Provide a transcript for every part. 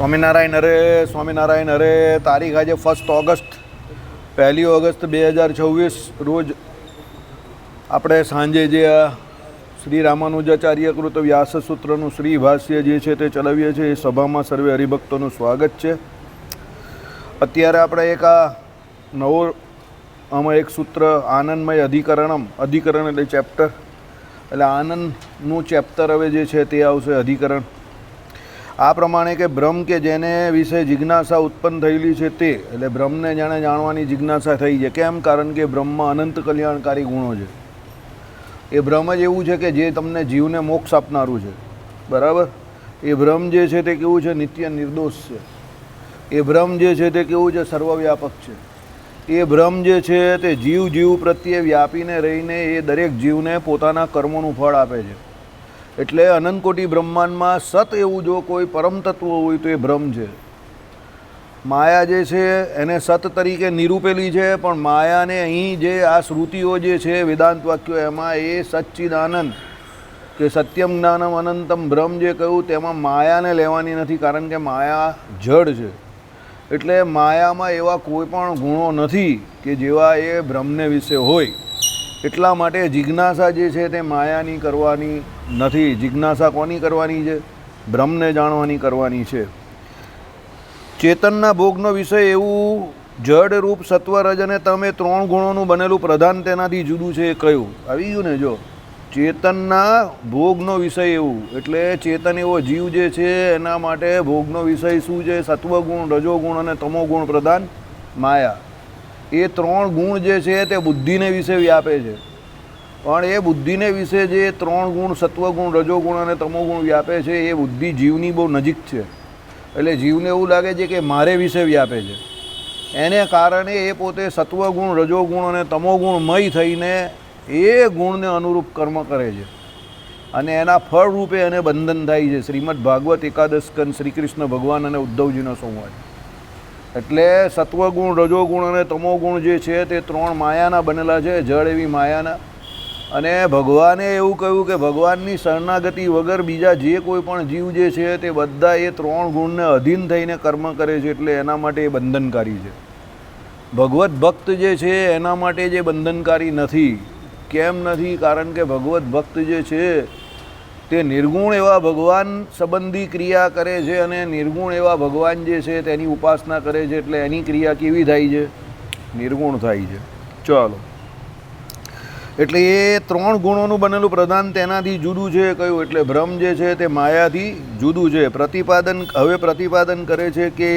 સ્વામિનારાયણ હરે તારીખ આજે 1 August 1 August 2026 રોજ આપણે સાંજે જે શ્રી રામાનુજાચાર્ય કૃત વ્યાસસૂત્રનું શ્રી ભાષ્ય જે છે તે ચલાવીએ છીએ. એ સભામાં સર્વે હરિભક્તોનું સ્વાગત છે. અત્યારે આપણે એક આમાં એક સૂત્ર આનંદમય અધિકરણ એટલે ચેપ્ટર, એટલે આનંદનું ચેપ્ટર હવે જે છે તે આવશે અધિકરણ. આ પ્રમાણે કે બ્રહ્મ કે જેને વિશે જિજ્ઞાસા ઉત્પન્ન થયેલી છે તે, એટલે બ્રહ્મને જાણે જાણવાની જિજ્ઞાસા થઈ છે. કેમ? કારણ કે બ્રહ્મમાં અનંત કલ્યાણકારી ગુણો છે. એ બ્રહ્મ જ એવું છે કે જે તમને જીવને મોક્ષ આપનારું છે. બરાબર? એ બ્રહ્મ જે છે તે કેવું છે? નિત્ય નિર્દોષ છે. એ બ્રહ્મ જે છે તે કેવું છે? સર્વવ્યાપક છે. એ બ્રહ્મ જે છે તે જીવ પ્રત્યે વ્યાપીને રહીને એ દરેક જીવને પોતાના કર્મોનું ફળ આપે છે. એટલે અનંતકોટી બ્રહ્માંડમાં સત એવું જો કોઈ પરમ તત્વ હોય તો એ બ્રહ્મ છે. માયા જે છે એને સત તરીકે નિરૂપેલી છે, પણ માયાને અહીં જે આ શ્રુતિઓ જે છે વેદાંત વાક્યો એમાં એ સચ્ચિદાનંદ કે સત્યમ જ્ઞાનમ અનંતમ બ્રહ્મ જે કહ્યું તેમાં માયાને લેવાની નથી, કારણ કે માયા જડ છે. એટલે માયામાં એવા કોઈ પણ ગુણો નથી કે જેવા એ બ્રહ્મને વિશે હોય. એટલા માટે જિજ્ઞાસા જે છે તે માયાની કરવાની નથી. જિજ્ઞાસા કોની કરવાની છે? બ્રહ્મને જાણવાની કરવાની છે. ચેતનના ભોગનો વિષય એવું જડ રૂપ સત્વ રજ અને તમે 3 ગુણોનું બનેલું પ્રધાન તેનાથી જુદું છે એ કહ્યું. આવી ગયું ને? જો ચેતનના ભોગનો વિષય એવું, એટલે ચેતન એવો જીવ જે છે એના માટે ભોગનો વિષય શું છે? સત્વગુણ, રજોગુણ અને તમોગુણ પ્રધાન માયા. એ 3 ગુણ જે છે તે બુદ્ધિને વિશે વ્યાપે છે. પણ એ બુદ્ધિને વિશે જે 3 ગુણ સત્વગુણ, રજોગુણ અને તમોગુણ વ્યાપે છે એ બુદ્ધિ જીવની બહુ નજીક છે. એટલે જીવને એવું લાગે છે કે મારે વિશે વ્યાપે છે. એને કારણે એ પોતે સત્વગુણ, રજોગુણ અને તમોગુણમય થઈને એ ગુણને અનુરૂપ કર્મ કરે છે અને એના ફળ રૂપે એને બંધન થાય છે. શ્રીમદ ભાગવત એકાદશ સ્કંદ શ્રી કૃષ્ણ ભગવાન અને ઉદ્ધવજીનો સંવાદ. એટલે સત્વગુણ, રજોગુણ અને તમોગુણ જે છે તે 3 માયાના બનેલા છે, જળ એવી માયાના. અને ભગવાને એવું કહ્યું કે ભગવાનની શરણાગતિ વગર બીજા જે કોઈ પણ જીવ જે છે તે બધા એ 3 ગુણને અધીન થઈને કર્મ કરે છે. એટલે એના માટે એ બંધનકારી છે. ભગવત ભક્ત જે છે એના માટે જે બંધનકારી નથી. કેમ નથી? કારણ કે ભગવત ભક્ત જે છે તે નિર્ગુણ એવા ભગવાન સંબંધી ક્રિયા કરે છે અને નિર્ગુણ એવા ભગવાન જે છે તેની ઉપાસના કરે છે. એટલે એની ક્રિયા કેવી થાય છે? નિર્ગુણ થાય છે. ચાલો, એટલે એ 3 ગુણોનું બનેલું પ્રધાન તેનાથી જુદું છે કયું? એટલે બ્રહ્મ જે છે તે માયાથી જુદું છે. પ્રતિપાદન કરે છે કે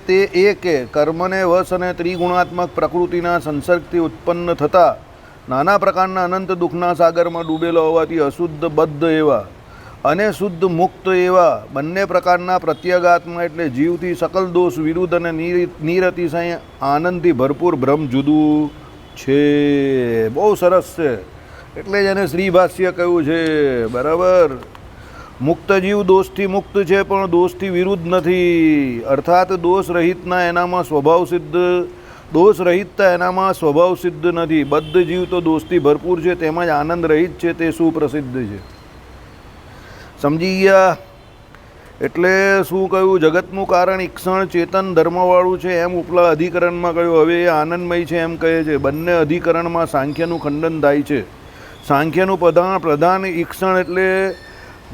તે એ કે કર્મને વશ અને ત્રિગુણાત્મક પ્રકૃતિના સંસર્ગથી ઉત્પન્ન થતા નાના પ્રકારના અનંત દુઃખના સાગરમાં ડૂબેલો હોવાથી અશુદ્ધ બદ્ધ એવા અને શુદ્ધ મુક્ત એવા બંને પ્રકારના પ્રત્યેગાત્મા એટલે જીવથી સકલ દોષ વિરુદ્ધ અને નિરતિશય આનંદથી ભરપૂર બ્રહ્મ જુદું છે. બહુ સરસ છે. એટલે જ એને શ્રી ભાષ્ય કહ્યું છે. બરાબર? મુક્ત જીવ દોષથી મુક્ત છે પણ દોષથી વિરુદ્ધ નથી. અર્થાત દોષ રહિતતા એનામાં સ્વભાવ સિદ્ધ નથી. બદ્ધ જીવ તો દોષથી ભરપૂર છે, તેમજ આનંદ રહિત છે, તે સુપ્રસિદ્ધ છે. સમજી ગયા? એટલે શું કહ્યું? જગતનું કારણ ઈક્ષણ ચેતન ધર્મવાળું છે એમ ઉપલા અધિકરણમાં કહ્યું. હવે એ આનંદમય છે એમ કહે છે. બંને અધિકરણમાં સાંખ્યનું ખંડન થાય છે. સાંખ્યનું પ્રધાન ઈક્ષણ એટલે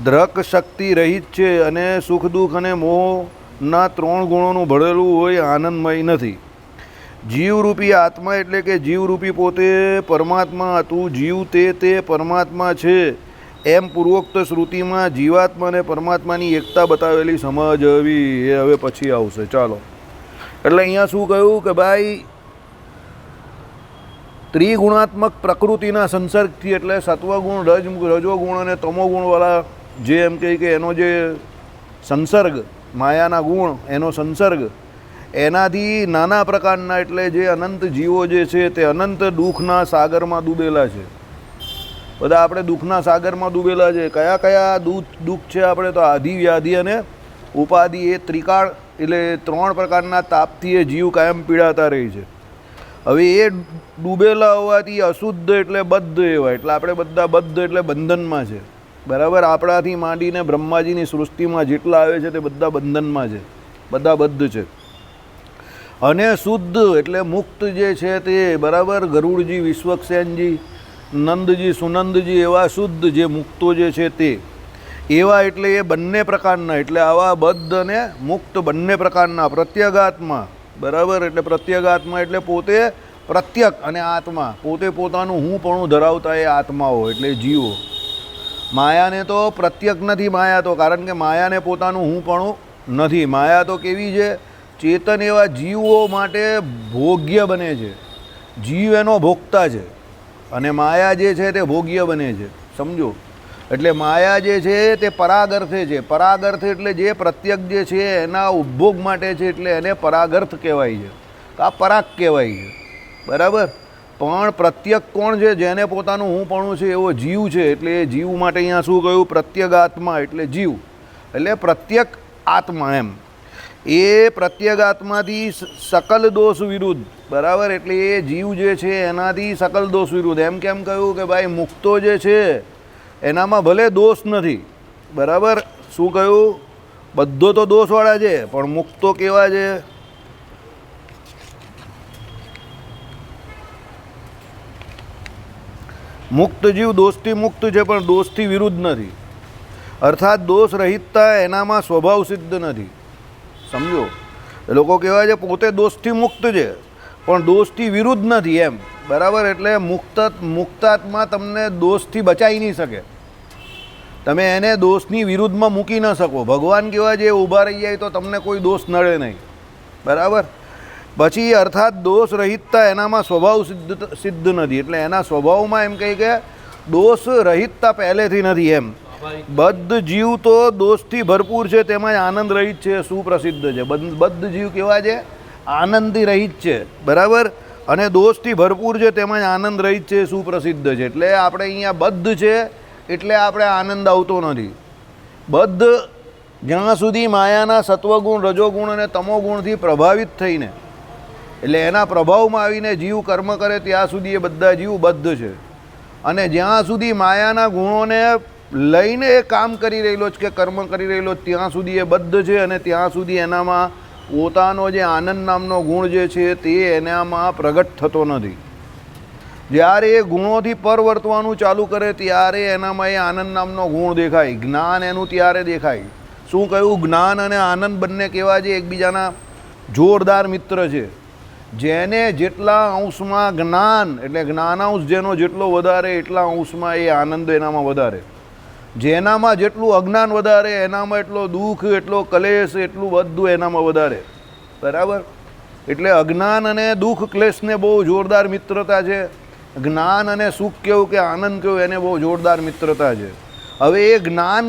દ્રક શક્તિ રહિત છે અને સુખ દુઃખ અને મોહના 3 ગુણોનું ભળેલું હોય, આનંદમય નથી. જીવરૂપી આત્મા એટલે કે જીવરૂપી પોતે પરમાત્મા હતું. જીવ તે પરમાત્મા છે એમ પૂર્વોક્ત શ્રુતિમાં જીવાત્મા અને પરમાત્માની એકતા બતાવેલી સમજવી. એ હવે પછી આવશે. ચાલો, એટલે અહીંયા શું કહ્યું કે ભાઈ ત્રિગુણાત્મક પ્રકૃતિના સંસર્ગથી, એટલે સત્વગુણ, રજોગુણ અને તમોગુણવાળા જે એમ કહે કે એનો જે સંસર્ગ, માયાના ગુણ એનો સંસર્ગ, એનાથી નાના પ્રકારના એટલે જે અનંત જીવો જે છે તે અનંત દુઃખના સાગરમાં ડૂબેલા છે. બધા આપણે દુઃખના સાગરમાં ડૂબેલા છે. કયા દુઃખ છે? આપણે તો આધિ, વ્યાધિ અને ઉપાધિ. એ ત્રિકાળ એટલે 3 પ્રકારના તાપથી એ જીવ કાયમ પીડાતા રહે છે. હવે એ ડૂબેલા હોવાથી અશુદ્ધ એટલે બદ્ધ એવા, એટલે આપણે બધા બદ્ધ એટલે બંધનમાં છે. બરાબર. આપણાથી માંડીને બ્રહ્માજીની સૃષ્ટિમાં જેટલા આવે છે તે બધા બંધનમાં છે, બધા બદ્ધ છે. અને શુદ્ધ એટલે મુક્ત જે છે તે બરાબર ગરુડજી, વિશ્વક્સેનજી, નંદજી, સુનંદજી એવા શુદ્ધ જે મુક્તો જે છે તે એવા, એટલે એ બંને પ્રકારના, એટલે આવા બદ્ધ અને મુક્ત બંને પ્રકારના પ્રત્યગાત્મા. બરાબર. એટલે પ્રત્યગાત્મા એટલે પોતે પ્રત્યક અને આત્મા, પોતે પોતાનું હું પણ ધરાવતા એ આત્માઓ એટલે જીવો. માયાને તો પ્રત્યક નથી માયા તો, કારણ કે માયાને પોતાનું હું પણ નથી. માયા તો કેવી છે? ચેતન એવા જીવો માટે ભોગ્ય બને છે. જીવ એનો ભોગતા છે અને માયા જે છે તે ભોગ્ય બને છે. સમજો. એટલે માયા જે છે તે પરાગર્થે છે. પરાગર્થ એટલે જે પ્રત્યક જે છે એના ઉપભોગ માટે છે, એટલે એને પરાગર્થ કહેવાય છે, આ પરાગ કહેવાય છે. બરાબર. પણ પ્રત્યક કોણ છે? જેને પોતાનું હું પણ છે એવો જીવ છે. એટલે એ જીવ માટે અહીંયા શું કહ્યું? પ્રત્યગાત્મા એટલે જીવ, એટલે પ્રત્યક આત્મા એમ. એ પ્રત્યગાત્માથી સકલ દોષ વિરુદ્ધ. બરાબર. એટલે એ જીવ જે છે એનાથી સકલ દોષ વિરુદ્ધ. એમ કેમ કહ્યું કે ભાઈ મુક્તો જે છે એનામાં ભલે દોષ નથી. બરાબર. શું કહ્યું? બધો તો દોષવાળા છે, પણ મુક્તો કેવા છે? મુક્ત જીવ દોષથી મુક્ત છે, પણ દોષથી વિરુદ્ધ નથી. અર્થાત દોષ રહિતતા એનામાં સ્વભાવ સિદ્ધ નથી. સમજો. એ લોકો કહેવાય છે પોતે દોષથી મુક્ત છે, પણ દોષથી વિરુદ્ધ નથી એમ. બરાબર. એટલે મુક્તાત્મા તમને દોષથી બચાવી નહીં શકે. તમે એને દોષની વિરુદ્ધમાં મૂકી ન શકો. ભગવાન કેવા જે ઊભા રહી જાય તો તમને કોઈ દોષ નડે નહીં. બરાબર. પછી અર્થાત દોષ રહિતતા એનામાં સ્વભાવ સિદ્ધ નથી. એટલે એના સ્વભાવમાં એમ કહી કે દોષ રહિતતા પહેલેથી નથી એમ. બદ્ધ જીવ તો દોષથી ભરપૂર છે, તેમાં આનંદ રહિત છે, સુપ્રસિદ્ધ છે. બદ્ધ જીવ કેવા છે? આનંદથી રહિત છે. બરાબર. અને દોષથી ભરપૂર છે, તેમાં આનંદ રહિત છે, સુપ્રસિદ્ધ છે. એટલે આપણે અહીંયા બદ્ધ છે એટલે આપણે આનંદ આવતો નથી. બદ્ધ જ્યાં સુધી માયાના સત્વગુણ, રજોગુણ અને તમોગુણથી પ્રભાવિત થઈને, એટલે એના પ્રભાવમાં આવીને જીવ કર્મ કરે ત્યાં સુધી એ બધા જીવ બદ્ધ છે. અને જ્યાં સુધી માયાના ગુણોને લઈને એ કામ કરી રહેલો છે કે કર્મ કરી રહેલો ત્યાં સુધી એ બદ્ધ છે. અને ત્યાં સુધી એનામાં પોતાનો જે આનંદ નામનો ગુણ જે છે તે એનામાં પ્રગટ થતો નથી. જ્યારે એ ગુણોથી પર વર્તવાનું ચાલુ કરે ત્યારે એનામાં એ આનંદ નામનો ગુણ દેખાય. જ્ઞાન એનું ત્યારે દેખાય. શું કહ્યું? જ્ઞાન અને આનંદ બંને કેવા છે? એકબીજાના જોરદાર મિત્ર છે. જેને જેટલા અંશમાં જ્ઞાન એટલે જ્ઞાનાંશ જેનો જેટલો વધારે એટલા અંશમાં એ આનંદ એનામાં વધારે. જેનામાં જેટલું અજ્ઞાન વધારે એનામાં એટલો દુઃખ, એટલો કલેશ, એટલું બધું એનામાં વધારે. બરાબર. એટલે અજ્ઞાન અને દુઃખ ક્લેશને બહુ જોરદાર મિત્રતા છે. જ્ઞાન અને સુખ કેવું કે આનંદ કેવું એને બહુ જોરદાર મિત્રતા છે. હવે એ જ્ઞાન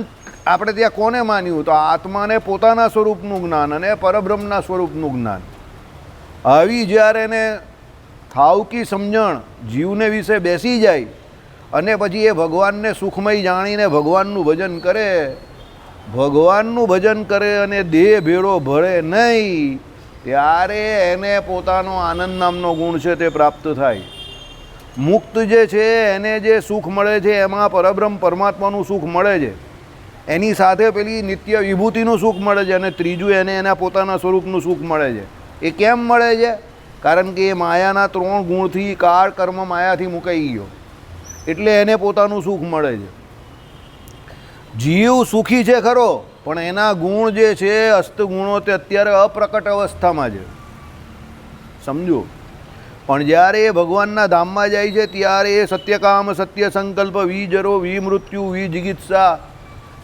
આપણે ત્યાં કોને માન્યું? તો આત્માને પોતાના સ્વરૂપનું જ્ઞાન અને પરબ્રહ્મના સ્વરૂપનું જ્ઞાન. આવી જ્યારે એને થાવકી સમજણ જીવને વિશે બેસી જાય અને પછી એ ભગવાનને સુખમય જાણીને ભગવાનનું ભજન કરે અને દેહ ભેળો ભળે નહીં, ત્યારે એને પોતાનો આનંદ નામનો ગુણ છે તે પ્રાપ્ત થાય. મુક્ત જે છે એને જે સુખ મળે છે એમાં પરબ્રહ્મ પરમાત્માનું સુખ મળે છે. એની સાથે પેલી નિત્ય વિભૂતિનું સુખ મળે છે. અને ત્રીજું એને એના પોતાના સ્વરૂપનું સુખ મળે છે. એ કેમ મળે છે? કારણ કે એ માયાના 3 ગુણથી કાળ કર્મ માયાથી મુકાઈ ગયો, એટલે એને પોતાનું સુખ મળે છે. જીવ સુખી છે ખરો, પણ એના ગુણ જે છે અસ્તગુણો તે અત્યારે અપ્રકટ અવસ્થામાં છે. સમજો. પણ જ્યારે એ ભગવાનના ધામમાં જાય છે ત્યારે એ સત્યકામ, સત્ય સંકલ્પ, વિજરો, વિમૃત્યુ, વિજિગિત્સા,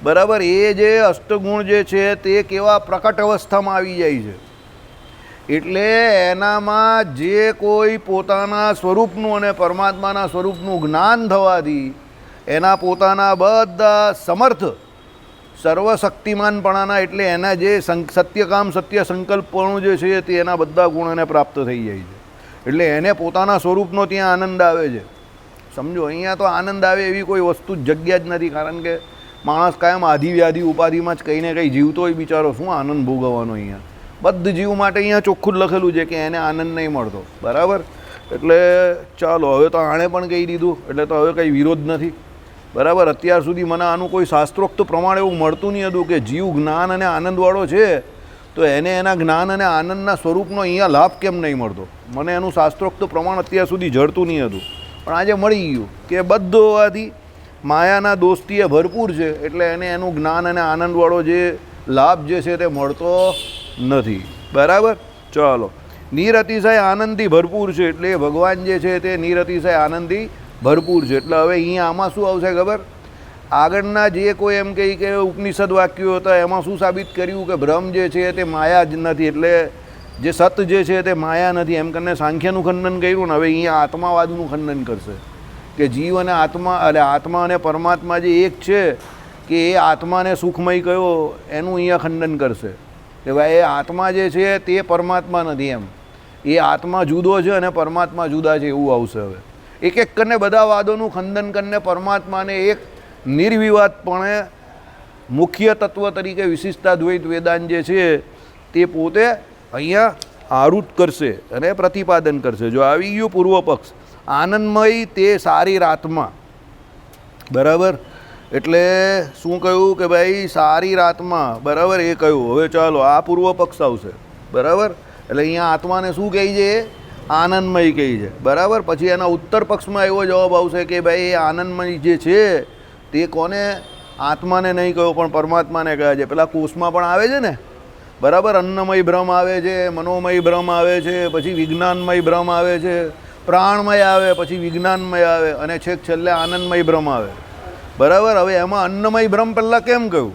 બરાબર, એ જે અષ્ટગુણ જે છે તે કેવા પ્રકટ અવસ્થામાં આવી જાય છે. એટલે એનામાં જે કોઈ પોતાના સ્વરૂપનું અને પરમાત્માના સ્વરૂપનું જ્ઞાન થવાથી એના પોતાના બધા સમર્થ સર્વશક્તિમાનપણાના, એટલે એના જે સત્યકામ, સત્ય સંકલ્પપણું જે છે તે એના બધા ગુણ એને પ્રાપ્ત થઈ જાય છે. એટલે એને પોતાના સ્વરૂપનો ત્યાં આનંદ આવે છે. સમજો. અહીંયા તો આનંદ આવે એવી કોઈ વસ્તુ જગ્યા જ નથી. કારણ કે માણસ કાયમ આધિ વ્યાધિ ઉપાધિમાં જ કંઈ ને કંઈ જીવતો હોય બિચારો, શું આનંદ ભોગવવાનો? અહીંયા બદ્ધ જીવ માટે અહીંયા ચોખ્ખું જ લખેલું છે કે એને આનંદ નહીં મળતો. બરાબર. એટલે ચાલો, હવે તો આણે પણ કહી દીધું એટલે તો હવે કંઈ વિરોધ નથી. બરાબર. અત્યાર સુધી મને આનું કોઈ શાસ્ત્રોક્ત પ્રમાણ એવું મળતું નહીં હતું કે જીવ જ્ઞાન અને આનંદવાળો છે તો એને એના જ્ઞાન અને આનંદના સ્વરૂપનો અહીંયા લાભ કેમ નહીં મળતો. મને એનું શાસ્ત્રોક્ત પ્રમાણ અત્યાર સુધી જડતું નહીં હતું, પણ આજે મળી ગયું કે બધો હોવાથી માયાના દોસ્તીએ ભરપૂર છે એટલે એને એનું જ્ઞાન અને આનંદવાળો જે લાભ જે છે તે મળતો નથી. બરાબર. ચાલો, નિરતિશય આનંદથી ભરપૂર છે એટલે ભગવાન જે છે તે નિરતિશય આનંદથી ભરપૂર છે. એટલે હવે અહીંયા આમાં શું આવશે ખબર? આગળના જે કોઈ એમ કહે કે ઉપનિષદ વાક્યો હતા એમાં શું સાબિત કર્યું કે બ્રહ્મ જે છે તે માયા જ નથી, એટલે જે સત જે છે તે માયા નથી એમ કરીને સાંખ્યનું ખંડન કર્યું ને હવે અહીંયા આત્માવાદનું ખંડન કરશે કે જીવ અને આત્મા એટલે આત્મા અને પરમાત્મા જે એક છે કે એ આત્માને સુખમય કયો એનું અહીંયા ખંડન કરશે કે ભાઈ એ આત્મા જે છે તે પરમાત્મા નથી, એમ એ આત્મા જુદો છે અને પરમાત્મા જુદા છે એવું આવશે. હવે એક એક કરીને બધા વાદોનું ખંડન કરીને પરમાત્માને એક નિર્વિવાદપણે મુખ્ય તત્વ તરીકે વિશિષ્ટાદ્વૈત વેદાંત જે છે તે પોતે અહીંયા આરૂઢ કરશે અને પ્રતિપાદન કરશે. જો આવી ગયું પૂર્વ પક્ષ આનંદમય તે સારી રાતમાં. બરાબર. એટલે શું કહ્યું કે ભાઈ સારી રાતમાં. બરાબર, એ કહ્યું. હવે ચાલો આ પૂર્વ પક્ષ આવશે. બરાબર. એટલે અહીંયા આત્માને શું કહે છે? આનંદમય કહે છે. બરાબર. પછી એના ઉત્તર પક્ષમાં એવો જવાબ આવશે કે ભાઈ એ આનંદમય જે છે તે કોને? આત્માને નહીં કહ્યો પણ પરમાત્માને કહે છે. પેલા કોષમાં પણ આવે છે ને. બરાબર. અન્નમય બ્રહ્મ આવે છે, મનોમય બ્રહ્મ આવે છે, પછી વિજ્ઞાનમય બ્રહ્મ આવે છે, પ્રાણમય આવે, પછી વિજ્ઞાનમય આવે અને છેક છેલ્લે આનંદમય બ્રહ્મ આવે. બરાબર. હવે એમાં અન્નમય બ્રહ્મ પહેલાં કેમ કહ્યું?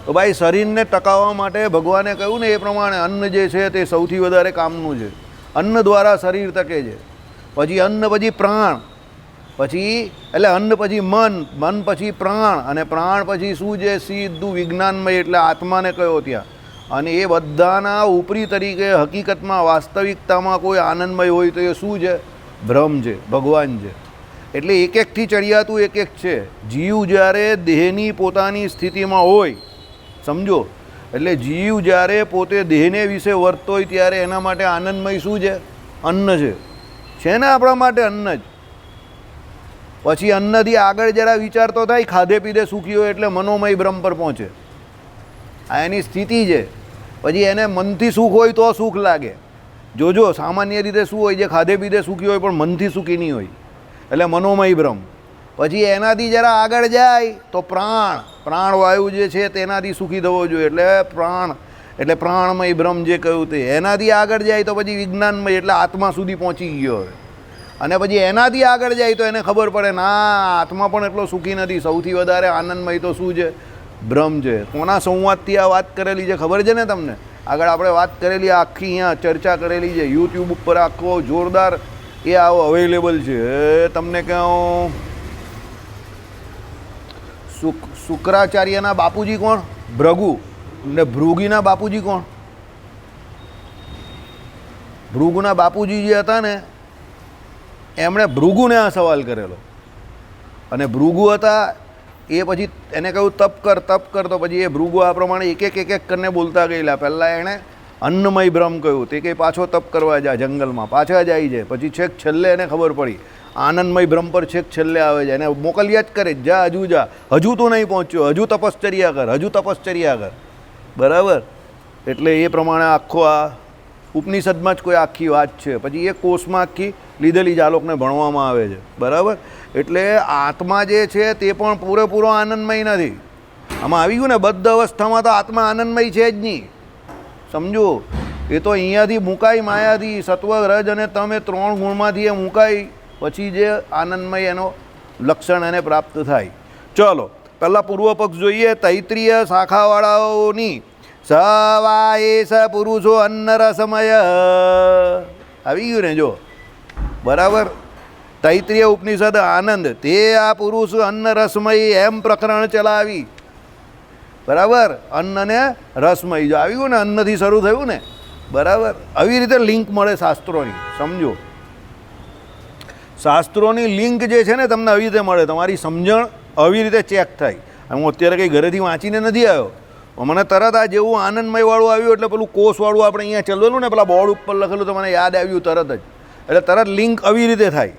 તો ભાઈ શરીરને ટકાવવા માટે ભગવાને કહ્યું ને એ પ્રમાણે અન્ન જે છે તે સૌથી વધારે કામનું છે. અન્ન દ્વારા શરીર ટકે છે. પછી અન્ન પછી પ્રાણ, પછી એટલે અન્ન પછી મન, મન પછી પ્રાણ અને પ્રાણ પછી શું છે? સીધું વિજ્ઞાનમય એટલે આત્માને કયો ત્યાં. અને એ બધાના ઉપરી તરીકે હકીકતમાં વાસ્તવિકતામાં કોઈ આનંદમય હોય તો એ શું છે? બ્રહ્મ છે, ભગવાન છે. એટલે એક એકથી ચડિયાતું એક એક છે. જીવ જ્યારે દેહની પોતાની સ્થિતિમાં હોય, સમજો, એટલે જીવ જ્યારે પોતે દેહને વિશે વર્તતો હોય ત્યારે એના માટે આનંદમય શું છે? અન્ન છે ને આપણા માટે અન્ન જ. પછી અન્નથી આગળ જરા વિચારતો થાય ખાધે પીધે સુખી હોય એટલે મનોમય બ્રહ્મ પર પહોંચે. આ એની સ્થિતિ છે. પછી એને મનથી સુખ હોય તો સુખ લાગે. જોજો સામાન્ય રીતે શું હોય? જે ખાધે પીધે સુખી હોય પણ મનથી સુખી નહીં હોય એટલે મનોમય બ્રહ્મ. પછી એનાથી જરા આગળ જાય તો પ્રાણવાયુ જે છે તેનાથી સુખી થવો જોઈએ એટલે પ્રાણ એટલે પ્રાણમય બ્રહ્મ જે કહ્યું તે. એનાથી આગળ જાય તો પછી વિજ્ઞાનમય એટલે આત્મા સુધી પહોંચી ગયો હવે. અને પછી એનાથી આગળ જાય તો એને ખબર પડે ના આત્મા પણ એટલો સુખી નથી, સૌથી વધારે આનંદમય તો શું છે? બ્રહ્મ છે. કોના સંવાદથી આ વાત કરેલી છે ખબર છે ને તમને? આગળ આપણે વાત કરેલી આખી અહીંયા ચર્ચા કરેલી છે યુટ્યુબ ઉપર, આખો જોરદાર એ આવો અવેલેબલ છે. તમને કહું શુક્રાચાર્યના બાપુજી કોણ? ભૃગુ. ને ભૃગુના બાપુજી કોણ? ભૃગુના બાપુજી જે હતા ને એમણે ભૃગુને આ સવાલ કરેલો અને ભૃગુ હતા એ પછી એને કહ્યું તપ કર તો પછી એ ભૃગુ આ પ્રમાણે એક એક કરીને બોલતા ગયેલા. પહેલાં એણે અન્નમય બ્રહ્મ કહ્યું, તે કંઈ પાછો તપ કરવા જાય જંગલમાં, પાછા જાય છે. પછી છેક છેલ્લે એને ખબર પડી આનંદમય બ્રહ્મ પર છેક છેલ્લે આવે છે. એને મોકલ્યા જ કરે જા, હજુ તો નહીં પહોંચ્યો, હજુ તપશ્ચર્યા કર. બરાબર. એટલે એ પ્રમાણે આખો આ ઉપનિષદમાં જ કોઈ આખી વાત છે. પછી એ કોષમાં આખી લીધેલી જ આ લોકોને ભણવામાં આવે છે. બરાબર. એટલે આત્મા જે છે તે પણ પૂરેપૂરો આનંદમય નથી. આમાં આવી ગયું ને બદ્ધ અવસ્થામાં તો આત્મા આનંદમય છે જ નહીં. સમજો, એ તો અહીંયાથી મુકાય માયાથી, સત્વ રજ અને તમ એ 3 ગુણમાંથી એ મુકાય પછી જે આનંદમય એનો લક્ષણ એને પ્રાપ્ત થાય. ચલો પહેલાં પૂર્વ પક્ષ જોઈએ. તૈત્રીય શાખાવાળાઓની સવાય સ પુરુષો અન્ન રસમય આવી ગયું ને જો. બરાબર. તૈત્રીય ઉપનિષદ આનંદ તે આ પુરુષ અન્ન રસમય એમ પ્રકરણ ચલાવી. બરાબર. અન્ન ને રસમય જો આવી ગયું ને, અન્નથી શરૂ થયું ને. બરાબર. આવી રીતે લિંક મળે શાસ્ત્રોની. સમજો, શાસ્ત્રોની લિંક જે છે ને તમને આવી રીતે મળે. તમારી સમજણ આવી રીતે ચેક થાય. હું અત્યારે કંઈ ઘરેથી વાંચીને નથી આવ્યો, મને તરત આ જેવું આનંદમયવાળું આવ્યું એટલે પેલું કોષવાળું આપણે અહીંયા ચલવેલું ને પેલા બોર્ડ ઉપર લખેલું તો મને યાદ આવ્યું તરત જ. એટલે તરત લિંક આવી રીતે થાય.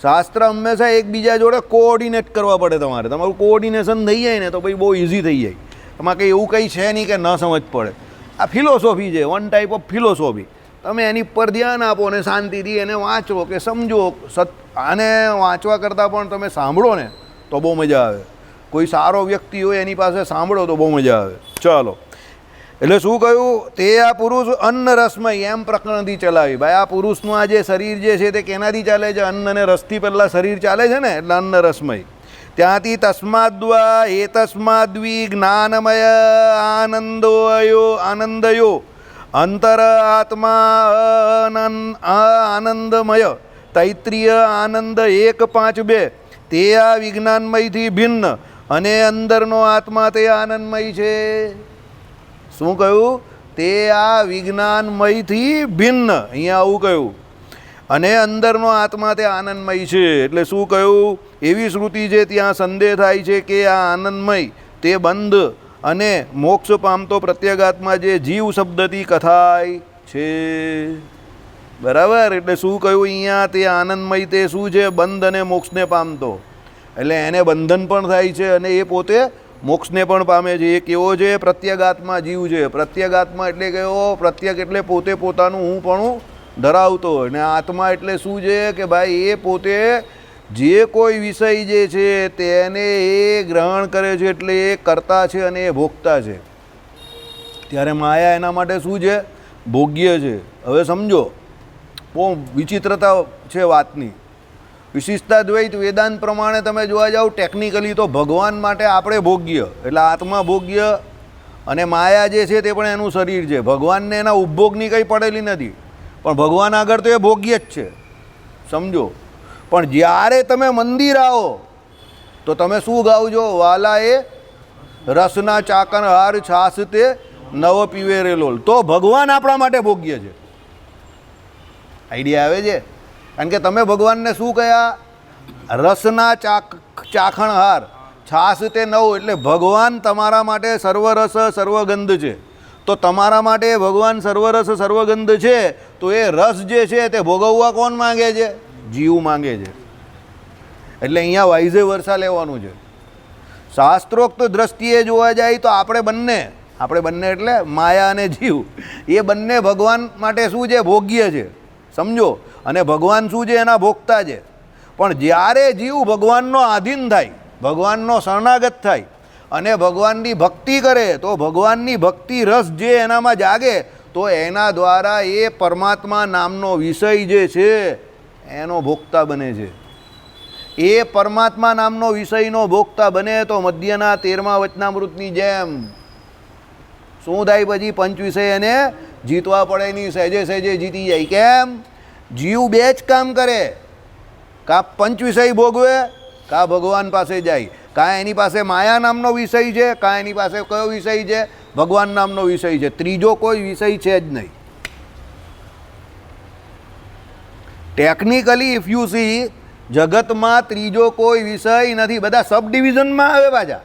શાસ્ત્ર હંમેશા એકબીજા જોડે કોઓર્ડિનેટ કરવા પડે. તમારું કોઓર્ડિનેશન થઈ જાય ને તો પછી બહુ ઇઝી થઈ જાય. એમાં કંઈ એવું કંઈ છે નહીં કે ન સમજ પડે. આ ફિલોસોફી છે, વન ટાઈપ ઓફ ફિલોસોફી. તમે એની પર ધ્યાન આપો અને શાંતિથી એને વાંચો કે સમજો. આને વાંચવા કરતાં પણ તમે સાંભળો ને તો બહુ મજા આવે. કોઈ સારો વ્યક્તિ હોય એની પાસે સાંભળો તો બહુ મજા આવે. ચાલો, એટલે શું કહ્યું? તે આ પુરુષ અન્ન રસમય એમ પ્રકરણથી ચલાવી. ભાઈ આ પુરુષનું આ જે શરીર જે છે તે કેનાથી ચાલે છે? અન્ન અને રસથી પહેલાં શરીર ચાલે છે ને, એટલે અન્ન રસમય. ત્યાંથી તસ્માદ્વા એ તસ્માદ્વી જ્ઞાનમય આનંદયો અંતર આત્મા આનંદમય તૈત્રીય આનંદ 1:5:2 તે આ વિજ્ઞાનમયથી ભિન્ન અને અંદરનો આત્મા તે આનંદમય છે. શું કહ્યું? તે આ વિજ્ઞાનમયથી ભિન્ન, અહીંયા આવું કહ્યું, અને અંદરનો આત્મા તે આનંદમય છે. એટલે શું કહ્યું? એવી શ્રુતિ છે ત્યાં સંદેહ થાય છે કે આ આનંદમય તે બંધ અને મોક્ષ પામતો પ્રત્યેગાત્મા જે જીવ શબ્દથી કથાય છે. બરાબર? એટલે શું કહ્યું અહીંયા? તે આનંદમય તે શું છે? બંધ અને મોક્ષને પામતો. એટલે એને બંધન પણ થાય છે અને એ પોતે મોક્ષને પણ પામે છે. એ કેવો છે? પ્રત્યેગાત્મા જીવ છે. પ્રત્યેગાત્મા એટલે કેવો? પ્રત્યેક એટલે પોતે પોતાનું હું પણ ધરાવતો. અને આત્મા એટલે શું છે? કે ભાઈ એ પોતે જે કોઈ વિષય જે છે તેને એ ગ્રહણ કરે છે, એટલે એ કર્તા છે અને એ ભોગતા છે. ત્યારે માયા એના માટે શું છે? ભોગ્ય છે. હવે સમજો, બહુ વિચિત્રતા છે વાતની. વિશિષ્ટા દ્વૈત વેદાંત પ્રમાણે તમે જોવા જાઓ ટેકનિકલી તો ભગવાન માટે આપણે ભોગ્ય, એટલે આત્મા ભોગ્ય અને માયા જે છે તે પણ એનું શરીર છે. ભગવાનને એના ઉપભોગની કંઈ પડેલી નથી, પણ ભગવાન આગળ તો એ ભોગ્ય જ છે. સમજો. પણ જ્યારે તમે મંદિર આવો તો તમે શું ગાઓ છો? વાલા એ રસના ચાકન હાર છાસ તે નવ પીવે રે લોલ. તો ભગવાન આપણા માટે ભોગ્ય છે. આઈડિયા આવે છે? કારણ કે તમે ભગવાનને શું કહ્યા? રસના ચાખણ હાર છાસ તે નવ. એટલે ભગવાન તમારા માટે સર્વરસ સર્વગંધ છે. તો તમારા માટે ભગવાન સર્વરસ સર્વગંધ છે, તો એ રસ જે છે તે ભોગવવા કોણ માંગે છે? જીવ માંગે છે. એટલે અહીંયા વાઇઝે વર્ષા લેવાનું છે. શાસ્ત્રોક્ત દ્રષ્ટિએ જોવા જાય તો આપણે બંને એટલે માયા અને જીવ, એ બંને ભગવાન માટે શું છે? ભોગ્ય છે. સમજો. અને ભગવાન શું છે? એના ભોગતા છે. પણ જ્યારે જીવ ભગવાનનો આધીન થાય, ભગવાનનો શરણાગત થાય અને ભગવાનની ભક્તિ કરે, તો ભગવાનની ભક્તિ રસ જે એનામાં જાગે, તો એના દ્વારા એ પરમાત્મા નામનો વિષય જે છે એનો ભોગતા બને છે. એ પરમાત્મા નામનો વિષયનો ભોગતા બને તો મધ્યના 13મા વચનામૃતની જેમ શું થાય? પછી પંચ વિષય એને જીતવા પડે નહીં, સહેજે સહેજે જીતી જાય. કેમ? જીવ બે જ કામ કરે, કાં પંચ વિષય ભોગવે, કાં ભગવાન પાસે જાય. કાં એની પાસે માયા નામનો વિષય છે, કાં એની પાસે કયો વિષય છે? ભગવાન નામનો વિષય છે. ત્રીજો કોઈ વિષય છે જ નહીં. ટેકનિકલી ઇફ યુ સી, જગતમાં ત્રીજો કોઈ વિષય નથી. બધા સબ ડિવિઝનમાં આવે પાછા.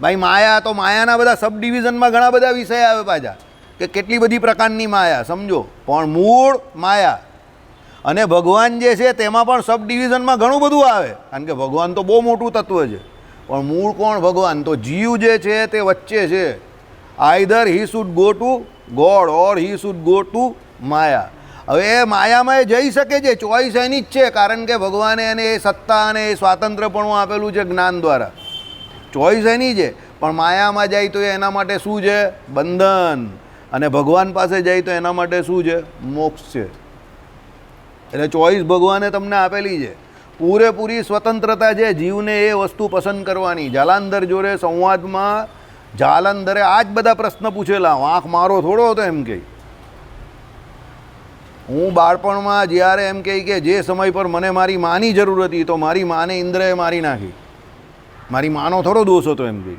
ભાઈ માયા તો માયાના બધા સબ ડિવિઝનમાં ઘણા બધા વિષય આવે પાછા, કે કેટલી બધી પ્રકારની માયા. સમજો. પણ મૂળ માયા. અને ભગવાન જે છે તેમાં પણ સબ ડિવિઝનમાં ઘણું બધું આવે, કારણ કે ભગવાન તો બહુ મોટું તત્વ છે. પણ મૂળ કોણ? ભગવાન. તો જીવ જે છે તે વચ્ચે છે. Either he should go to god or he should go to maya. હવે એ માયામાં એ જઈ શકે છે, ચોઈસ એની જ છે, કારણ કે ભગવાને એને એ સત્તા અને એ સ્વાતંત્ર્યપણું આપેલું છે જ્ઞાન દ્વારા. ચોઈસ એની છે. પણ માયામાં જાય તો એના માટે શું છે? બંધન. અને ભગવાન પાસે જાય તો એના માટે શું છે? મોક્ષ છે. એટલે ચોઈસ ભગવાને તમને આપેલી છે. પૂરેપૂરી સ્વતંત્રતા છે જીવને એ વસ્તુ પસંદ કરવાની. જાલંધર જોડે સંવાદમાં જાલંધરે આ જ બધા પ્રશ્ન પૂછેલા. વાંક મારો થોડો હતો એમ કહે. હું બાળપણમાં જ્યારે એમ કહે કે જે સમય પર મને મારી માની જરૂર હતી, તો મારી માને ઇન્દ્રએ મારી નાખી. મારી માનો થોડો દોષ હતો એમ કહે.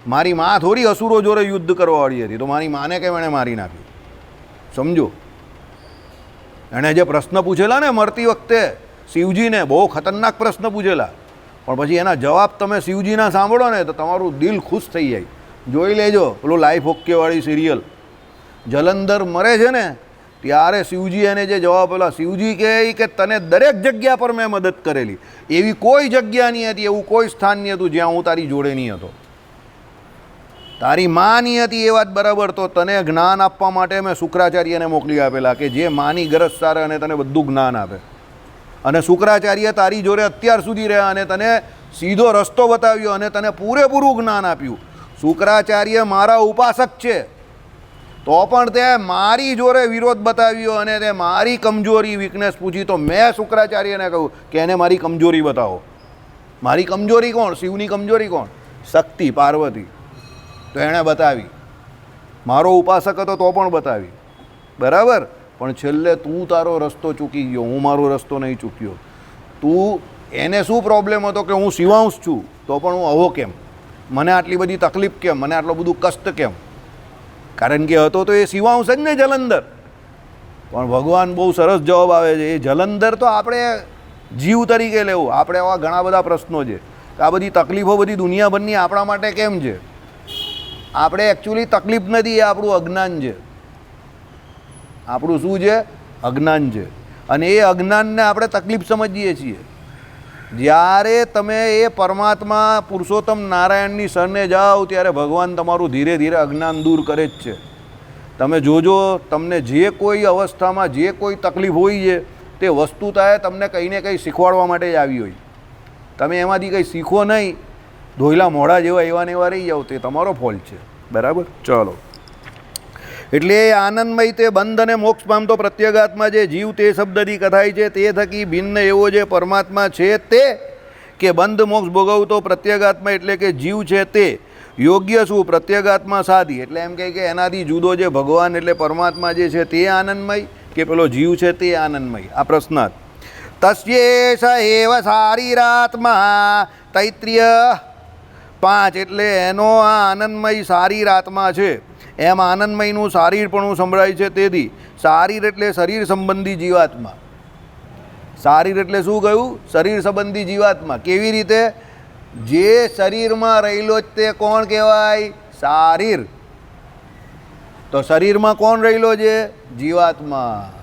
મારી મા થોડી અસુરો જોડે યુદ્ધ કરવાવાળી હતી, તો મારી માને કેમ એણે મારી નાખી? સમજો. એણે જે પ્રશ્ન પૂછેલા ને મરતી વખતે શિવજીને, બહુ ખતરનાક પ્રશ્ન પૂછેલા, પણ પછી એના જવાબ તમે શિવજીના સાંભળો ને તો તમારું દિલ ખુશ થઈ જાય. જોઈ લેજો પેલું લાઈફ ઓકેવાળી સિરિયલ. જલંધર મરે છે ને ત્યારે શિવજી એને જે જવાબ પેલા શિવજી કહે કે તને દરેક જગ્યા પર મેં મદદ કરેલી, એવી કોઈ જગ્યા નહીં હતી, એવું કોઈ સ્થાન નહીં હતું જ્યાં હું તારી જોડે નહીં હતો. તારી માં નહીં હતી એ વાત બરાબર, તો તને જ્ઞાન આપવા માટે મેં શુક્રાચાર્યને મોકલી આપેલા કે જે માની ગરજ સારે અને તને બધું જ્ઞાન આપે. અને શુક્રાચાર્ય તારી જોડે અત્યાર સુધી રહ્યા અને તને સીધો રસ્તો બતાવ્યો અને તને પૂરેપૂરું જ્ઞાન આપ્યું. શુક્રાચાર્ય મારા ઉપાસક છે, તો પણ તે મારી જોડે વિરોધ બતાવ્યો અને તે મારી કમજોરી વીકનેસ પૂછી, તો મેં શુક્રાચાર્યને કહ્યું કે એને મારી કમજોરી બતાવો. મારી કમજોરી કોણ? શિવની કમજોરી કોણ? શક્તિ, પાર્વતી. તો એણે બતાવી. મારો ઉપાસક હતો તો પણ બતાવી, બરાબર. પણ છેલ્લે તું તારો રસ્તો ચૂકી ગયો, હું મારો રસ્તો નહીં ચૂક્યો. તું, એને શું પ્રોબ્લેમ હતો કે હું શિવાંશ છું તો પણ હું આવો કેમ, મને આટલી બધી તકલીફ કેમ, મને આટલું બધું કષ્ટ કેમ? કારણ કે હતો તો એ શિવાંશ જ ને, જલંધર. પણ ભગવાન બહુ સરસ જવાબ આવે છે. એ જલંધર તો આપણે જીવ તરીકે લેવું. આપણે આવા ઘણા બધા પ્રશ્નો છે કે આ બધી તકલીફો બધી દુનિયાભરની આપણા માટે કેમ છે? આપણે એકચ્યુઅલી તકલીફ નથી, એ આપણું અજ્ઞાન છે. આપણું શું છે? અજ્ઞાન છે. અને એ અજ્ઞાનને આપણે તકલીફ સમજીએ છીએ. જ્યારે તમે એ પરમાત્મા પુરુષોત્તમ નારાયણની શરણે જાઓ ત્યારે ભગવાન તમારું ધીરે ધીરે અજ્ઞાન દૂર કરે જ છે. તમે જોજો, તમને જે કોઈ અવસ્થામાં જે કોઈ તકલીફ હોય છે તે વસ્તુતાએ તમને કંઈ ને કંઈ શીખવાડવા માટે જ આવી હોય. તમે એમાંથી કંઈ શીખો નહીં, ધોઈલા મોઢા જેવા એવા ને એવા રહી જાઓ, તે તમારો ફોલ્ટ છે, બરાબર. ચલો, એટલે આનંદમય તે બંધ અને મોક્ષ પામતો પ્રત્યેગાત્મા જે જીવ તે શબ્દથી કથાય છે, તે થકી ભિન્ન એવો જે પરમાત્મા છે તે, કે બંધ મોક્ષ ભોગવતો પ્રત્યેગાત્મા એટલે કે જીવ છે તે યોગ્ય શું? પ્રત્યેગાત્મા સાધી. એટલે એમ કહે કે એનાથી જુદો જે ભગવાન એટલે પરમાત્મા જે છે તે આનંદમય, કે પેલો જીવ છે તે આનંદમય? આ પ્રશ્નાર્થ. તસ્યેષ એવ શારીરાત્મા, તૈત્રીય 5. એટલે એનો આ આનંદમય શારીરાત્મા છે. એમ આનંદમયનું શારીરપણું સંભળાય છે. તેથી શારીર એટલે શરીર સંબંધી જીવાત્મા. શારીર એટલે શું કહ્યું? શરીર સંબંધી જીવાત્મા. કેવી રીતે? જે શરીરમાં રહેલો જ તે કોણ કહેવાય? શારીર. તો શરીરમાં કોણ રહેલો છે? જીવાત્મા,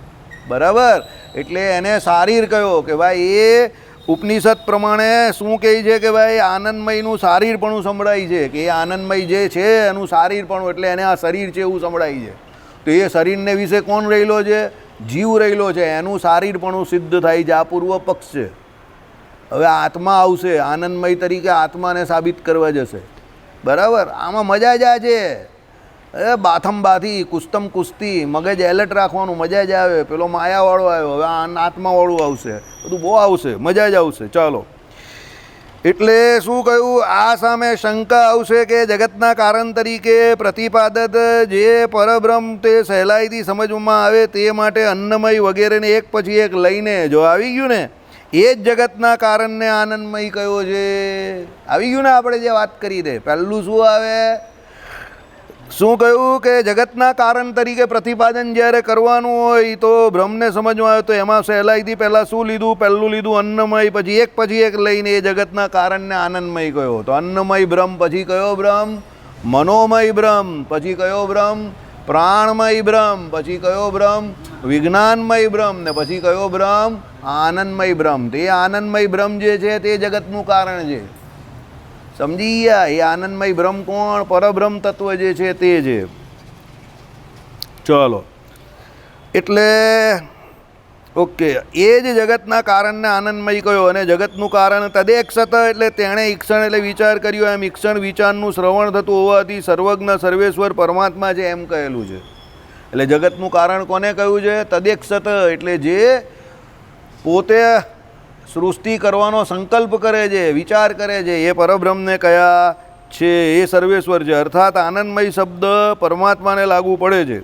બરાબર. એટલે એને શારીર કહ્યો કે ભાઈ એ ઉપનિષદ પ્રમાણે શું કહે છે કે ભાઈ આનંદમયનું શારીરપણું સંભળાય છે, કે એ આનંદમય જે છે એનું શારીરપણું, એટલે એને આ શરીર છે એવું સંભળાય છે. તો એ શરીરને વિશે કોણ રહેલો છે? જીવ રહેલો છે. એનું શારીરપણું સિદ્ધ થાય છે. આ પૂર્વ પક્ષ છે. હવે આત્મા આવશે, આનંદમય તરીકે આત્માને સાબિત કરવા જશે, બરાબર. આમાં મજા જ આ છે. બાથમ બાથી, કુસ્તમ કુસ્તી, મગજ એલર્ટ રાખવાનું, મજા જ આવે. પેલો માયાવાળો આવ્યો, હવે આત્માવાળું આવશે, બધું બહુ આવશે, મજા જ આવશે. ચાલો, એટલે શું કહ્યું? આ સામે શંકા આવશે કે જગતના કારણ તરીકે પ્રતિપાદત જે પરબ્રહ્મ તે સહેલાઈથી સમજવામાં આવે તે માટે અન્નમય વગેરેને એક પછી એક લઈને જો આવી ગયું ને, એ જ જગતના કારણને આનંદમય કયો છે. આવી ગયું ને? આપણે જે વાત કરી દે, પહેલું શું આવે? શું કહ્યું? કે જગતના કારણ તરીકે પ્રતિપાદન જ્યારે કરવાનું હોય તો બ્રહ્મને સમજવા આવે તો એમાં સહેલાઈથી પહેલાં શું લીધું? પહેલું લીધું અન્નમય, પછી એક લઈને એ જગતના કારણને આનંદમય કયો. તો અન્નમય બ્રહ્મ, પછી કયો બ્રહ્મ? મનોમય બ્રહ્મ, પછી કયો બ્રહ્મ? પ્રાણમય બ્રહ્મ, પછી કયો બ્રહ્મ? વિજ્ઞાનમય બ્રહ્મ, ને પછી કયો બ્રહ્મ? આનંદમય બ્રહ્મ. તે આનંદમય બ્રહ્મ જે છે તે જગતનું કારણ છે. સમજી ગયા? એ આનંદમય બ્રહ્મ કોણ? પરબ્રહ્મ તત્વ જે છે તે છે. ચલો, એટલે ઓકે, એ જ જગતના કારણને આનંદમય કયો. અને જગતનું કારણ તદેક્ષત, એટલે તેણે ઈક્ષણ એટલે વિચાર કર્યો. એમ ઈક્ષણ વિચારનું શ્રવણ થતું હોવાથી સર્વજ્ઞ સર્વેશ્વર પરમાત્મા છે એમ કહેલું છે. એટલે જગતનું કારણ કોને કહ્યું છે? તદેક્ષત, એટલે જે પોતે સૃષ્ટિ કરવાનો સંકલ્પ કરે છે, વિચાર કરે છે, એ પરબ્રહ્મને કયા છે? એ સર્વેશ્વર છે. અર્થાત આનંદમય શબ્દ પરમાત્માને લાગુ પડે છે.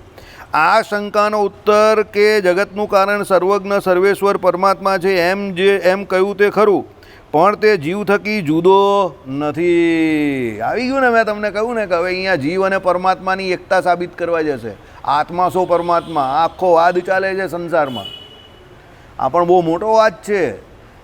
આ શંકાનો ઉત્તર કે જગતનું કારણ સર્વજ્ઞ સર્વેશ્વર પરમાત્મા છે એમ કહ્યું તે ખરું, પણ તે જીવ થકી જુદો નથી. આવી ગયું ને? મેં તમને કહ્યું ને કે હવે અહીંયા જીવ અને પરમાત્માની એકતા સાબિત કરવા જશે. આત્મા સો પરમાત્મા, આખો વાદ ચાલે છે સંસારમાં. આ પણ બહુ મોટો વાદ છે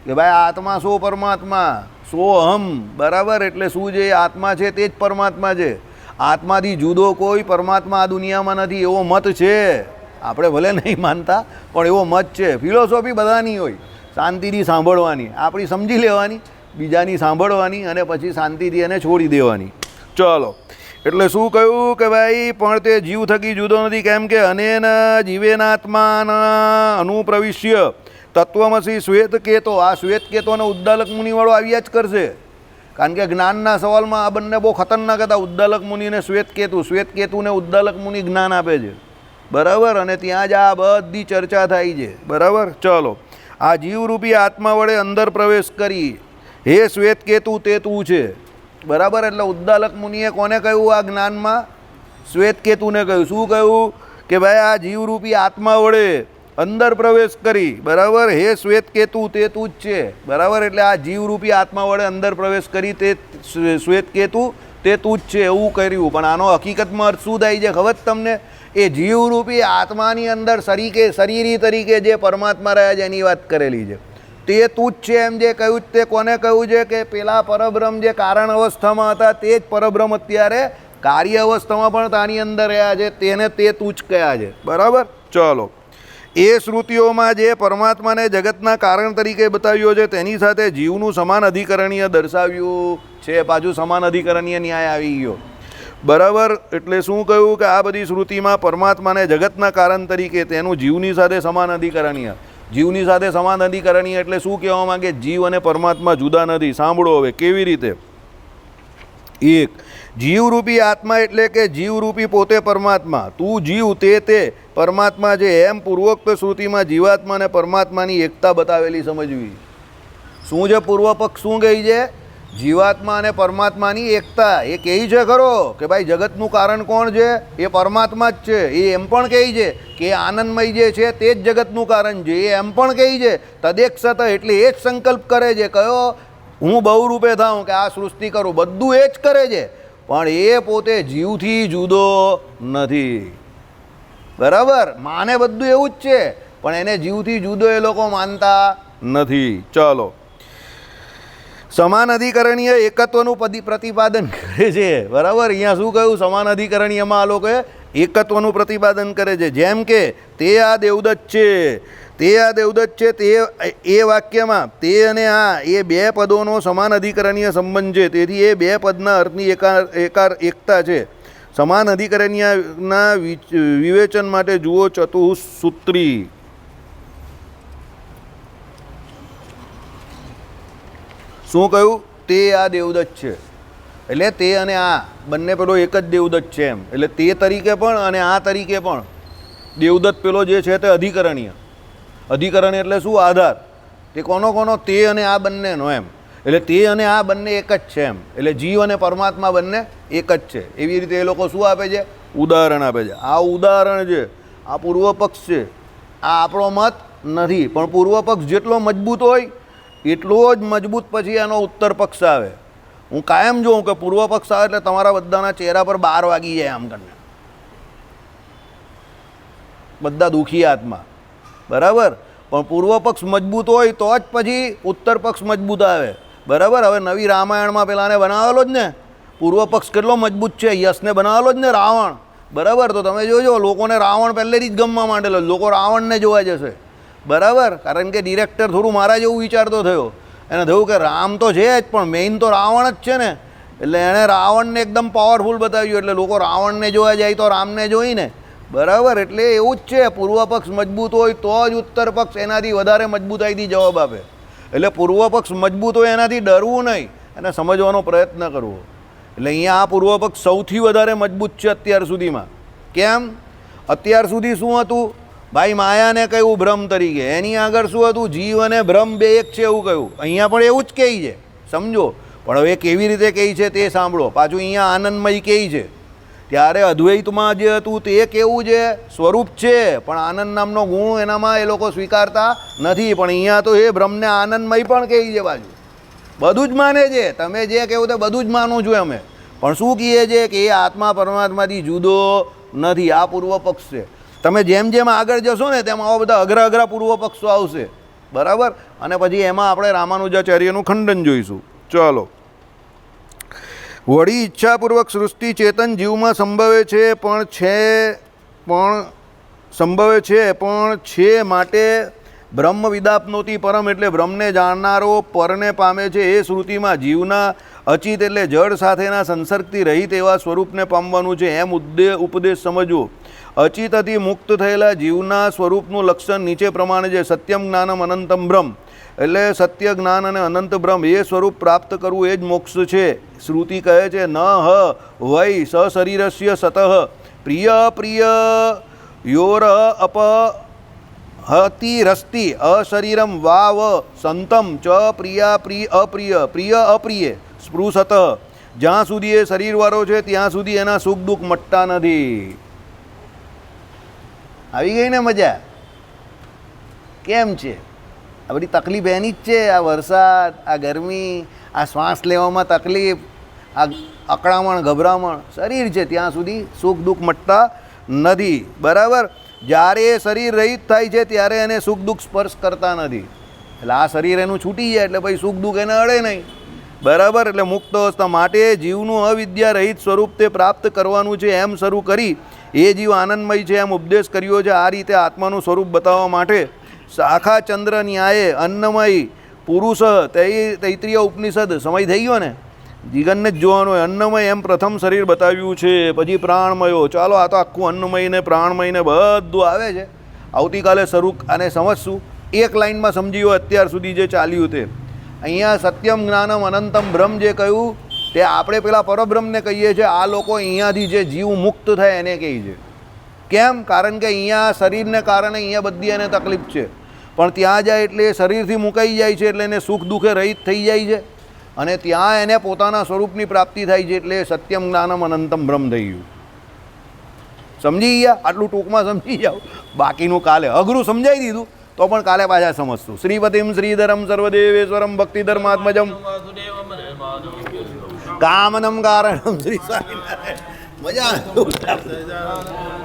કે ભાઈ આત્મા સો પરમાત્મા, સો અહમ, બરાબર. એટલે શું છે? આત્મા છે તે જ પરમાત્મા છે. આત્માથી જુદો કોઈ પરમાત્મા આ દુનિયામાં નથી, એવો મત છે. આપણે ભલે નહીં માનતા પણ એવો મત છે. ફિલોસોફી બધાની હોય, શાંતિથી સાંભળવાની, આપણી સમજી લેવાની, બીજાની સાંભળવાની અને પછી શાંતિથી એને છોડી દેવાની. ચલો, એટલે શું કહ્યું કે ભાઈ પણ તે જીવ થકી જુદો નથી, કેમ કે અનેના જીવેનાત્માના અનુપ્રવિશ્ય તત્વમસી શ્વેતકેતો. આ શ્વેતકેતો અને ઉદ્દાલક મુનિવાળો આવ્યા જ કરશે, કારણ કે જ્ઞાનના સવાલમાં આ બંને બહુ ખતરનાક હતા, ઉદ્દાલક મુનિ અને શ્વેતકેતુ. શ્વેતકેતુને ઉદ્દાલક મુનિ જ્ઞાન આપે છે, બરાબર, અને ત્યાં જ આ બધી ચર્ચા થાય છે, બરાબર. ચલો, આ જીવરૂપી આત્મા વડે અંદર પ્રવેશ કરી હે શ્વેતકેતુ તે તું છે, બરાબર. એટલે ઉદ્દાલક મુનિએ કોને કહ્યું આ જ્ઞાનમાં? શ્વેતકેતુને કહ્યું. શું કહ્યું કે ભાઈ આ જીવરૂપી આત્મા વડે અંદર પ્રવેશ કરી, બરાબર, હે શ્વેતકેતુ તે તું જ છે, બરાબર. એટલે આ જીવરૂપી આત્મા વડે અંદર પ્રવેશ કરી તે શ્વેતકેતુ તે તું જ છે એવું કર્યું. પણ આનો હકીકતમાં અર્થ શું થાય છે ખબર તમને? એ જીવરૂપી આત્માની અંદર શરીરી તરીકે જે પરમાત્મા રહ્યા છે એની વાત કરેલી છે. તે તું જ છે એમ જે કહ્યું તે કોને કહ્યું છે? કે પેલા પરબ્રહ્મ જે કારણ અવસ્થામાં હતા તે જ પરબ્રહ્મ અત્યારે કાર્ય અવસ્થામાં પણ તાની અંદર રહ્યા છે, તેને તે તું જ કહ્યા છે, બરાબર. ચલો, એ શ્રુતિઓમાં જે પરમાત્માને જગતના કારણ તરીકે બતાવ્યો છે તેની સાથે જીવનું સમાન અધિકરણીય દર્શાવ્યું છે. પાછું સમાન અધિકરણીય ન્યાય આવી ગયો, બરાબર. એટલે શું કહ્યું કે આ બધી શ્રુતિમાં પરમાત્માને જગતના કારણ તરીકે તેનું જીવની સાથે સમાન અધિકરણીય. જીવની સાથે સમાન અધિકરણીય એટલે શું કહેવા માંગે? જીવ અને પરમાત્મા જુદા નથી. સાંભળો હવે કેવી રીતે. એક, જીવરૂપી આત્મા એટલે કે જીવરૂપી પોતે પરમાત્મા. તું જીવ તે પરમાત્મા છે એમ પૂર્વોક્ત શ્રુતિમાં જીવાત્મા અને પરમાત્માની એકતા બતાવેલી સમજવી. શું છે પૂર્વ પક્ષ? શું કહે છે? જીવાત્મા અને પરમાત્માની એકતા. એ કહે છે ખરો કે ભાઈ જગતનું કારણ કોણ છે? એ પરમાત્મા જ છે. એ એમ પણ કહે છે કે આનંદમય જે છે તે જ જગતનું કારણ છે. એ એમ પણ કહે છે તદેક્ષત, એટલે એ જ સંકલ્પ કરે છે. કયો? હું બહુરૂપે થાઉં, કે આ સૃષ્ટિ કરું, બધું એ જ કરે છે. પણ એ પોતે જીવથી જુદો નથી, બરાબર. માને બધું એવું જ છે પણ એને જીવથી જુદો એ લોકો માનતા નથી. ચલો, સમાન અધિકરણીય એકત્વનું પ્રતિપાદન કરે છે, બરાબર. અહીંયા શું કહ્યું? સમાન અધિકરણીયમાં આ લોકોએ એકત્વનું પ્રતિપાદન કરે છે. જેમ કે તે આ દેવદત્ત છે, તે આ દેવદત્ત છે, તે એ વાક્યમાં તે અને આ એ બે પદોનો સમાન અધિકરણીય સંબંધ છે. તેથી એ બે પદના અર્થની એકતા છે. સમાન અધિકરણીયના વિવેચન માટે જુઓ ચતુસૂત્રી. શું કહ્યું? તે આ દેવદત્ત છે, એટલે તે અને આ બંને પેલો એક જ દેવદત્ત છે એમ. એટલે તે તરીકે પણ અને આ તરીકે પણ દેવદત્ત પેલો જે છે તે અધિકરણીય. અધિકરણીય એટલે શું? આધાર. તે કોનો? તે અને આ બંનેનો એમ. એટલે તે અને આ બંને એક જ છે એમ. એટલે જીવ અને પરમાત્મા બંને એક જ છે. એવી રીતે એ લોકો શું આપે છે? ઉદાહરણ આપે છે. આ ઉદાહરણ છે, આ પૂર્વ પક્ષ છે. આ આપણો મત નથી, પણ પૂર્વ પક્ષ જેટલો મજબૂત હોય એટલો જ મજબૂત પછી એનો ઉત્તર પક્ષ આવે. હું કાયમ જોઉં કે પૂર્વ પક્ષ આવે એટલે તમારા બધાના ચહેરા પર 12 વાગી જાય આમ કરીને, બધા દુઃખી આત્મા, બરાબર. પણ પૂર્વ પક્ષ મજબૂત હોય તો જ પછી ઉત્તર પક્ષ મજબૂત આવે, બરાબર. હવે નવી રામાયણમાં પેલાને બનાવેલો જ ને પૂર્વ પક્ષ કેટલો મજબૂત છે, યશને બનાવેલો જ ને રાવણ, બરાબર. તો તમે જોજો લોકોને રાવણ પહેલેથી જ ગમવા માંડેલો, લોકો રાવણને જોવા જશે, બરાબર. કારણ કે ડિરેક્ટર થોડું મારા જેવું વિચારતો થયો. એને થયું કે રામ તો છે જ પણ મેઇન તો રાવણ જ છે ને, એટલે એણે રાવણને એકદમ પાવરફુલ બતાવ્યું. એટલે લોકો રાવણને જોવા જાય તો રામને જોઈને, બરાબર. એટલે એવું જ છે, પૂર્વ પક્ષ મજબૂત હોય તો જ ઉત્તર પક્ષ એનાથી વધારે મજબૂતાઈથી જવાબ આપે. એટલે પૂર્વ પક્ષ મજબૂત હોય એનાથી ડરવું નહીં, એને સમજવાનો પ્રયત્ન કરવો. એટલે અહીંયા આ પૂર્વ પક્ષ સૌથી વધારે મજબૂત છે અત્યાર સુધીમાં. કેમ? અત્યાર સુધી શું હતું? ભાઈ માયાને કહ્યું બ્રહ્મ તરીકે, એની આગળ શું હતું? જીવ અને બ્રહ્મ બે એક છે એવું કહ્યું. અહીંયા પણ એવું જ કહે છે, સમજો. પણ હવે કેવી રીતે કહે છે તે સાંભળો. પાછું અહીંયા આનંદમય કહે છે. ત્યારે અદ્વૈતમાં જે હતું તે કેવું છે? સ્વરૂપ છે, પણ આનંદ નામનો ગુણ એનામાં એ લોકો સ્વીકારતા નથી. પણ અહીંયા તો એ બ્રહ્મને આનંદમય પણ કહે છે. બાજુ બધું જ માને છે. તમે જે કહેવું તે બધું જ માનું છું અમે, પણ શું કહીએ છીએ કે એ આત્મા પરમાત્માથી જુદો નથી. આ પૂર્વ પક્ષ છે. તમે જેમ જેમ આગળ જશો ને તેમ આવા બધા અઘરા પૂર્વ પક્ષો આવશે, બરાબર. અને પછી એમાં આપણે રામાનુજાચાર્યનું ખંડન જોઈશું. ચાલો, વળી ઈચ્છાપૂર્વક સૃષ્ટિ ચેતન જીવમાં સંભવે છે, પણ સંભવે છે, પણ છે માટે બ્રહ્મ વિદાપનોતિ પરમ એટલે બ્રહ્મને જાણનારો પરને પામે છે. એ શ્રુતિમાં જીવના અચિત એટલે જળ સાથેના સંસર્ગથી રહિત એવા સ્વરૂપને પામવાનું છે એમ ઉપદેશ સમજવો. અચિતથી મુક્ત થયેલા જીવના સ્વરૂપનું લક્ષણ નીચે પ્રમાણે છે. સત્યમ જ્ઞાનમ અનંતમ બ્રહ્મ એટલે સત્ય જ્ઞાન અને અનંત બ્રહ્મ એ સ્વરૂપ પ્રાપ્ત કરવું એ જ મોક્ષ છે. શ્રુતિ કહે છે ન હ વૈ સશરીરસ્ય સતઃ પ્રિય પ્રિય યોર અપ હતિ રસ્તિ અશરીરમ વાવ સંતમ ચ પ્રિયા પ્રિય અપ્રિય પ્રિય અપ્રિય સ્પૃશત. જ્યાં સુધી એ શરીરવાળો છે ત્યાં સુધી એના સુખ દુઃખ મટતા નથી. આવી ગઈ ને મજા? કેમ છે? આ બધી તકલીફ એની જ છે. આ વરસાદ, આ ગરમી, આ શ્વાસ લેવામાં તકલીફ, આ અકળામણ ગભરામણ શરીર છે ત્યાં સુધી સુખ દુઃખ મટતા નથી. બરાબર? જ્યારે એ શરીર રહિત થાય છે ત્યારે એને સુખ દુઃખ સ્પર્શ કરતા નથી. એટલે આ શરીર એનું છૂટી જાય એટલે ભાઈ સુખ દુઃખ એને અડે નહીં. બરાબર? એટલે મુક્ત અવસ્થા માટે જીવનું અવિદ્યા રહિત સ્વરૂપ તે પ્રાપ્ત કરવાનું છે એમ શરૂ કરી એ જીવ આનંદમય છે એમ ઉપદેશ કર્યો છે. આ રીતે આત્માનું સ્વરૂપ બતાવવા માટે શાખા ચંદ્ર ન્યાયે અન્નમય પુરુષ તૈત્રીય ઉપનિષદ સમય થઈ ગયો ને, જીગનને જ જોવાનું હોય. અન્નમય એમ પ્રથમ શરીર બતાવ્યું છે, પછી પ્રાણમયો. ચાલો આ તો આખું અન્નમય ને પ્રાણમય ને બધું આવે છે. આવતીકાલે શરૂ આને સમજશું. એક લાઇનમાં સમજી ગયો અત્યાર સુધી જે ચાલ્યું તે. અહીંયા સત્યમ જ્ઞાનમ અનંતમ બ્રહ્મ જે કહ્યું તે આપણે પેલા પરબ્રહ્મને કહીએ છીએ. આ લોકો અહીંયાથી જે જીવ મુક્ત થાય એને કહે છે. કેમ? કારણ કે અહીંયા શરીરને કારણે અહીંયા બધી એને તકલીફ છે, પણ ત્યાં જાય એટલે શરીરથી મુકાઈ જાય છે એટલે એને સુખ દુઃખે રહિત થઈ જાય છે અને ત્યાં એને પોતાના સ્વરૂપની પ્રાપ્તિ થાય છે. એટલે સત્યમ જ્ઞાનમ અનંતમ બ્રહ્મ થઈ ગયું. સમજી ગયા? આટલું ટૂંકમાં સમજી જાઓ. બાકીનું કાલે અઘરું સમજાવી દીધું તો પણ કાલે પાછા સમજશું. શ્રીપતિમ શ્રીધરમ સર્વદેવેશ્વરમ ભક્તિધર્માત્મજમ કામનમ કારણમ શ્રી સ્વામિનારાયણ. મજા આવે.